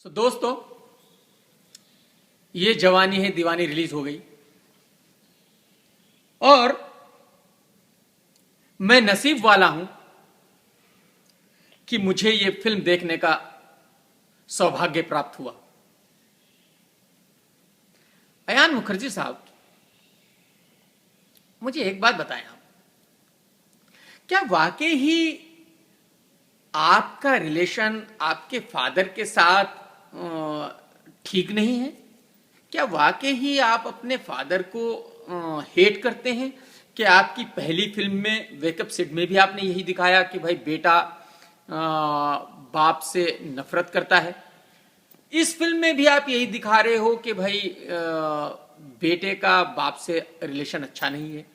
दोस्तों, ये जवानी है दीवानी रिलीज हो गई और मैं नसीब वाला हूं कि मुझे ये फिल्म देखने का सौभाग्य प्राप्त हुआ। अयान मुखर्जी साहब, मुझे एक बात बताएं आप, क्या वाकई ही आपका रिलेशन आपके फादर के साथ ठीक नहीं है? क्या वाकई ही आप अपने फादर को हेट करते हैं? कि आपकी पहली फिल्म में वेकअप सिड में भी आपने यही दिखाया कि भाई बेटा बाप से नफरत करता है। इस फिल्म में भी आप यही दिखा रहे हो कि भाई बेटे का बाप से रिलेशन अच्छा नहीं है।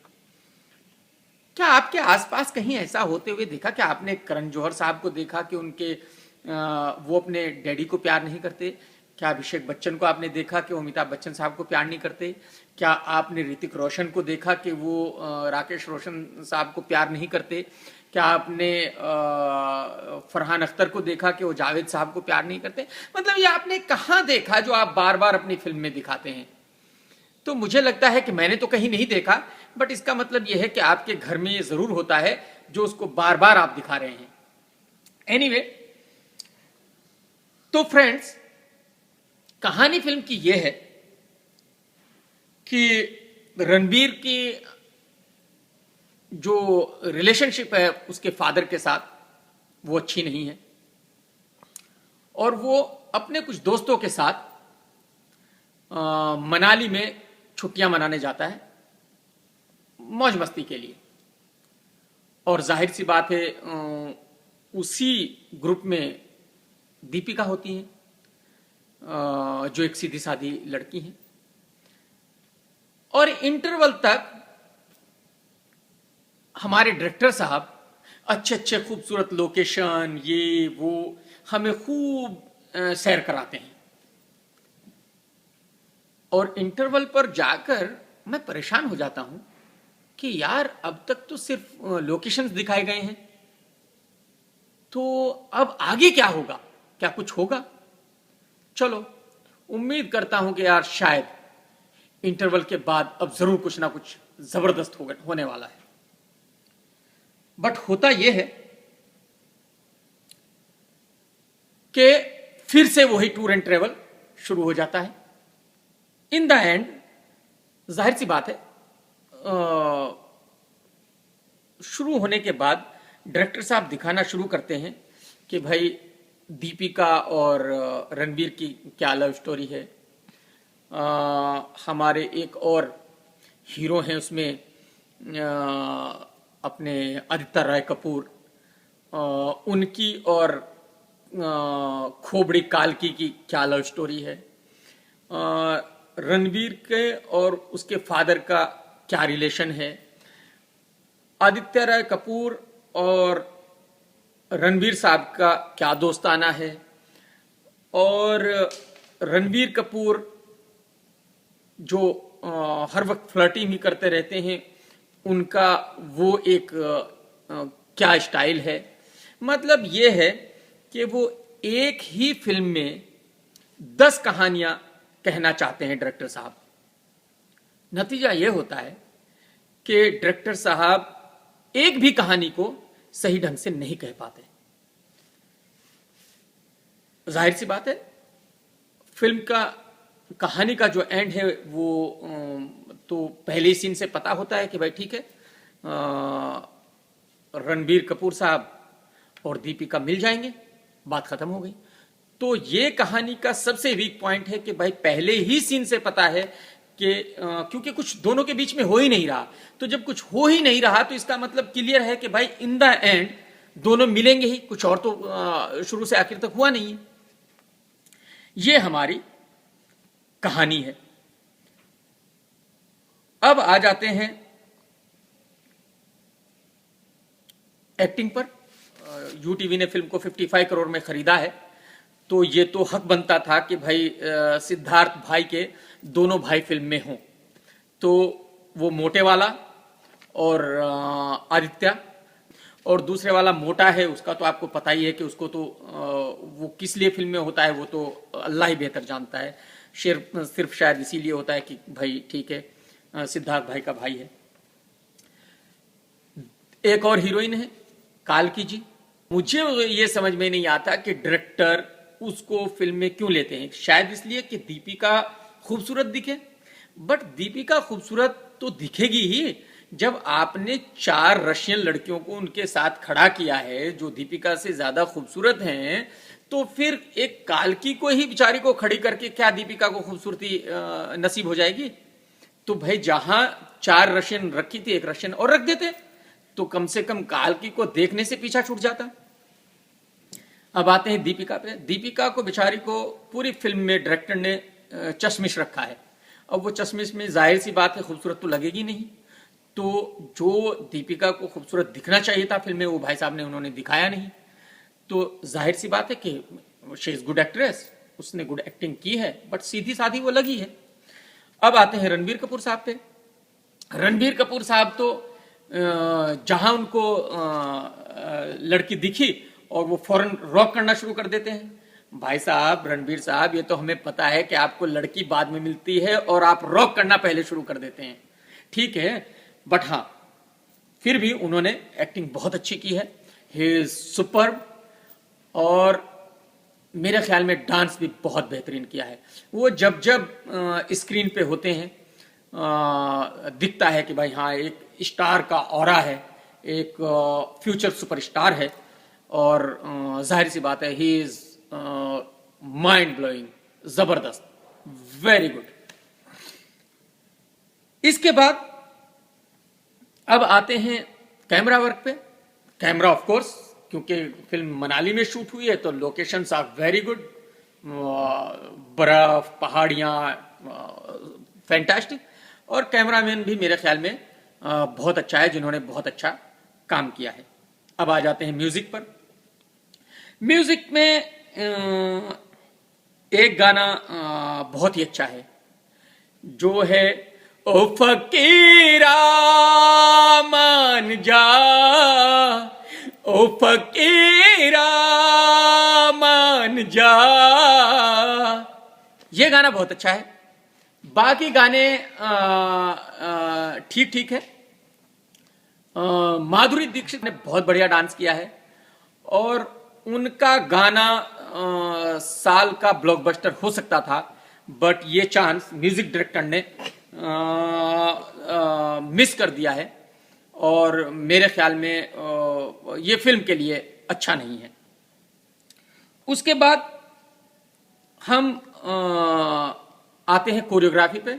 क्या आपके आसपास कहीं ऐसा होते हुए देखा? क्या आपने करण जौहर साहब को देखा कि उनके वो अपने डैडी को प्यार नहीं करते? क्या अभिषेक बच्चन को आपने देखा कि वो अमिताभ बच्चन साहब को प्यार नहीं करते? क्या आपने ऋतिक रोशन को देखा कि वो राकेश रोशन साहब को प्यार नहीं करते? क्या आपने फरहान अख्तर को देखा कि वो जावेद साहब को प्यार नहीं करते? मतलब ये आपने कहाँ देखा जो आप बार बार अपनी फिल्म में दिखाते हैं? तो मुझे लगता है कि मैंने तो कहीं नहीं देखा, बट इसका मतलब यह है कि आपके घर में ये जरूर होता है जो उसको बार बार आप दिखा रहे हैं। एनीवे, तो फ्रेंड्स, कहानी फिल्म की यह है कि रणबीर की जो रिलेशनशिप है उसके फादर के साथ वो अच्छी नहीं है और वो अपने कुछ दोस्तों के साथ मनाली में छुट्टियां मनाने जाता है मौज मस्ती के लिए। और जाहिर सी बात है उसी ग्रुप में दीपिका होती हैं जो एक सीधी सादी लड़की हैं। और इंटरवल तक हमारे डायरेक्टर साहब अच्छे अच्छे खूबसूरत लोकेशन ये वो हमें खूब सैर कराते हैं और इंटरवल पर जाकर मैं परेशान हो जाता हूं कि यार अब तक तो सिर्फ लोकेशंस दिखाए गए हैं, तो अब आगे क्या होगा? क्या कुछ होगा? चलो, उम्मीद करता हूं कि यार शायद इंटरवल के बाद अब जरूर कुछ ना कुछ जबरदस्त होने वाला है। बट होता यह है कि फिर से वही टूर एंड ट्रेवल शुरू हो जाता है। इन द एंड जाहिर सी बात है शुरू होने के बाद डायरेक्टर साहब दिखाना शुरू करते हैं कि भाई दीपिका और रणबीर की क्या लव स्टोरी है। हमारे एक और हीरो हैं उसमें अपने आदित्य रॉय कपूर, उनकी और खोबड़ी कालकी की क्या लव स्टोरी है। रणबीर के और उसके फादर का क्या रिलेशन है। आदित्य रॉय कपूर और रणबीर साहब का क्या दोस्ताना है। और रणबीर कपूर जो हर वक्त फ्लर्टिंग ही करते रहते हैं, उनका वो एक क्या स्टाइल है। मतलब ये है कि वो एक ही फिल्म में 10 कहानियां कहना चाहते हैं डायरेक्टर साहब। नतीजा यह होता है कि डायरेक्टर साहब एक भी कहानी को सही ढंग से नहीं कह पाते। जाहिर सी बात है फिल्म का कहानी का जो एंड है वो तो पहले ही सीन से पता होता है कि भाई ठीक है रणबीर कपूर साहब और दीपिका मिल जाएंगे, बात खत्म हो गई। तो ये कहानी का सबसे वीक पॉइंट है कि भाई पहले ही सीन से पता है कि क्योंकि कुछ दोनों के बीच में हो ही नहीं रहा, तो जब कुछ हो ही नहीं रहा तो इसका मतलब क्लियर है कि भाई इन द एंड दोनों मिलेंगे ही, कुछ और तो शुरू से आखिर तक हुआ नहीं है। ये हमारी कहानी है। अब आ जाते हैं एक्टिंग पर। यूटीवी ने फिल्म को 55 करोड़ में खरीदा है, तो ये तो हक बनता था कि भाई सिद्धार्थ भाई के दोनों भाई फिल्म में हों। तो वो मोटे वाला और आदित्य, और दूसरे वाला मोटा है, उसका तो आपको पता ही है कि उसको तो वो किस लिए फिल्म में होता है वो तो अल्लाह ही बेहतर जानता है। सिर्फ सिर्फ शायद इसीलिए होता है कि भाई ठीक है, सिद्धार्थ भाई का भाई है। एक और हीरोइन है काल्की जी। मुझे ये समझ में नहीं आता कि डायरेक्टर उसको फिल्म में क्यों लेते हैं। शायद इसलिए कि दीपिका खूबसूरत दिखे, बट दीपिका खूबसूरत तो दिखेगी ही जब आपने 4 रशियन लड़कियों को उनके साथ खड़ा किया है जो दीपिका से ज्यादा खूबसूरत हैं, तो फिर एक काल्की को ही बेचारी को खड़ी करके क्या दीपिका को खूबसूरती नसीब हो जाएगी। तो भाई जहां 4 रशियन रखी थी, एक रशियन और रख देते तो कम से कम काल्की को देखने से पीछा छूट जाता। अब आते हैं दीपिका पे। दीपिका को बेचारी को पूरी फिल्म में डायरेक्टर ने चश्मिश रखा है। अब वो चश्मिश में जाहिर सी बात है खूबसूरत तो लगेगी नहीं, तो जो दीपिका को खूबसूरत दिखना चाहिए था फिल्म में वो भाई साहब ने उन्होंने दिखाया नहीं। तो जाहिर सी बात है कि शी इज गुड एक्ट्रेस, उसने गुड एक्टिंग की है, बट सीधी साधी वो लगी है। अब आते हैं रणबीर कपूर साहब पे। रणबीर कपूर साहब तो जहां उनको लड़की दिखी और वो फौरन रॉक करना शुरू कर देते हैं। भाई साहब, रणबीर साहब, ये तो हमें पता है कि आपको लड़की बाद में मिलती है और आप रॉक करना पहले शुरू कर देते हैं, ठीक है, बट हाँ फिर भी उन्होंने एक्टिंग बहुत अच्छी की है। He is superb. और मेरे ख्याल में डांस भी बहुत बेहतरीन किया है। वो जब जब स्क्रीन पे होते हैं दिखता है कि भाई हाँ एक स्टार का ऑरा है, एक फ्यूचर सुपरस्टार है। और जाहिर सी बात है ही इज माइंड ब्लोइंग, जबरदस्त, वेरी गुड। इसके बाद अब आते हैं कैमरा वर्क पे। कैमरा ऑफ कोर्स, क्योंकि फिल्म मनाली में शूट हुई है तो लोकेशंस आर वेरी गुड, बर्फ, पहाड़ियां, फैंटास्टिक। और कैमरामैन भी मेरे ख्याल में बहुत अच्छा है, जिन्होंने बहुत अच्छा काम किया है। अब आ जाते हैं म्यूजिक पर। म्यूजिक में एक गाना बहुत ही अच्छा है, जो है ओ फकीरा मान जा, ओ फकीरा मान जा। ये गाना बहुत अच्छा है। बाकी गाने ठीक ठीक है। माधुरी दीक्षित ने बहुत बढ़िया डांस किया है और उनका गाना साल का ब्लॉकबस्टर हो सकता था, बट ये चांस म्यूजिक डायरेक्टर ने मिस कर दिया है और मेरे ख्याल में ये फिल्म के लिए अच्छा नहीं है। उसके बाद हम आते हैं कोरियोग्राफी पे।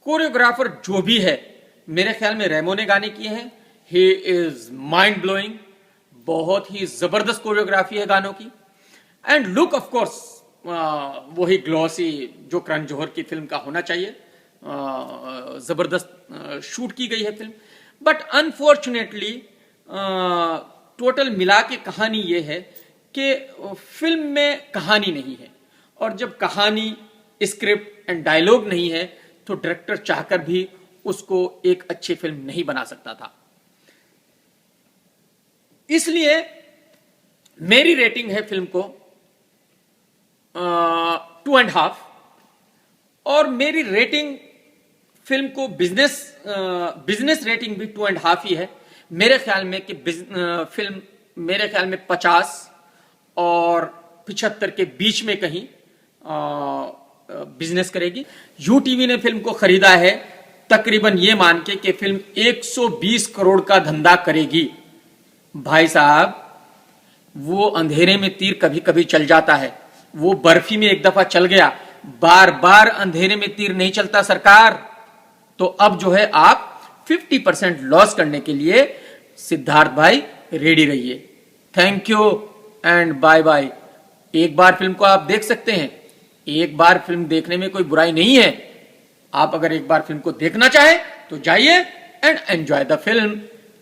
कोरियोग्राफर जो भी है, मेरे ख्याल में रेमो ने गाने किए हैं। ही इज माइंड ब्लोइंग, बहुत ही जबरदस्त कोरियोग्राफी है गानों की। एंड लुक ऑफ कोर्स वही ग्लॉसी जो करण जौहर की फिल्म का होना चाहिए। जबरदस्त शूट की गई है फिल्म, बट अनफॉर्चुनेटली टोटल मिला के कहानी ये है कि फिल्म में कहानी नहीं है, और जब कहानी, स्क्रिप्ट एंड डायलॉग नहीं है तो डायरेक्टर चाहकर भी उसको एक अच्छी फिल्म नहीं बना सकता था। इसलिए मेरी रेटिंग है फिल्म को 2.5, और मेरी रेटिंग फिल्म को बिजनेस रेटिंग भी 2.5 ही है। मेरे ख्याल में कि फिल्म मेरे ख्याल में 50 और 75 के बीच में कहीं बिजनेस करेगी। यूटीवी ने फिल्म को खरीदा है तकरीबन ये मान के कि फिल्म 120 करोड़ का धंधा करेगी। भाई साहब, वो अंधेरे में तीर कभी कभी चल जाता है, वो बर्फी में एक दफा चल गया, बार बार अंधेरे में तीर नहीं चलता सरकार। तो अब जो है आप 50% लॉस करने के लिए सिद्धार्थ भाई रेडी रहिए। Thank you and bye bye. एक बार फिल्म को आप देख सकते हैं, एक बार फिल्म देखने में कोई बुराई नहीं है। आप अगर एक बार फिल्म को देखना चाहें तो जाइए एंड एंजॉय द फिल्म।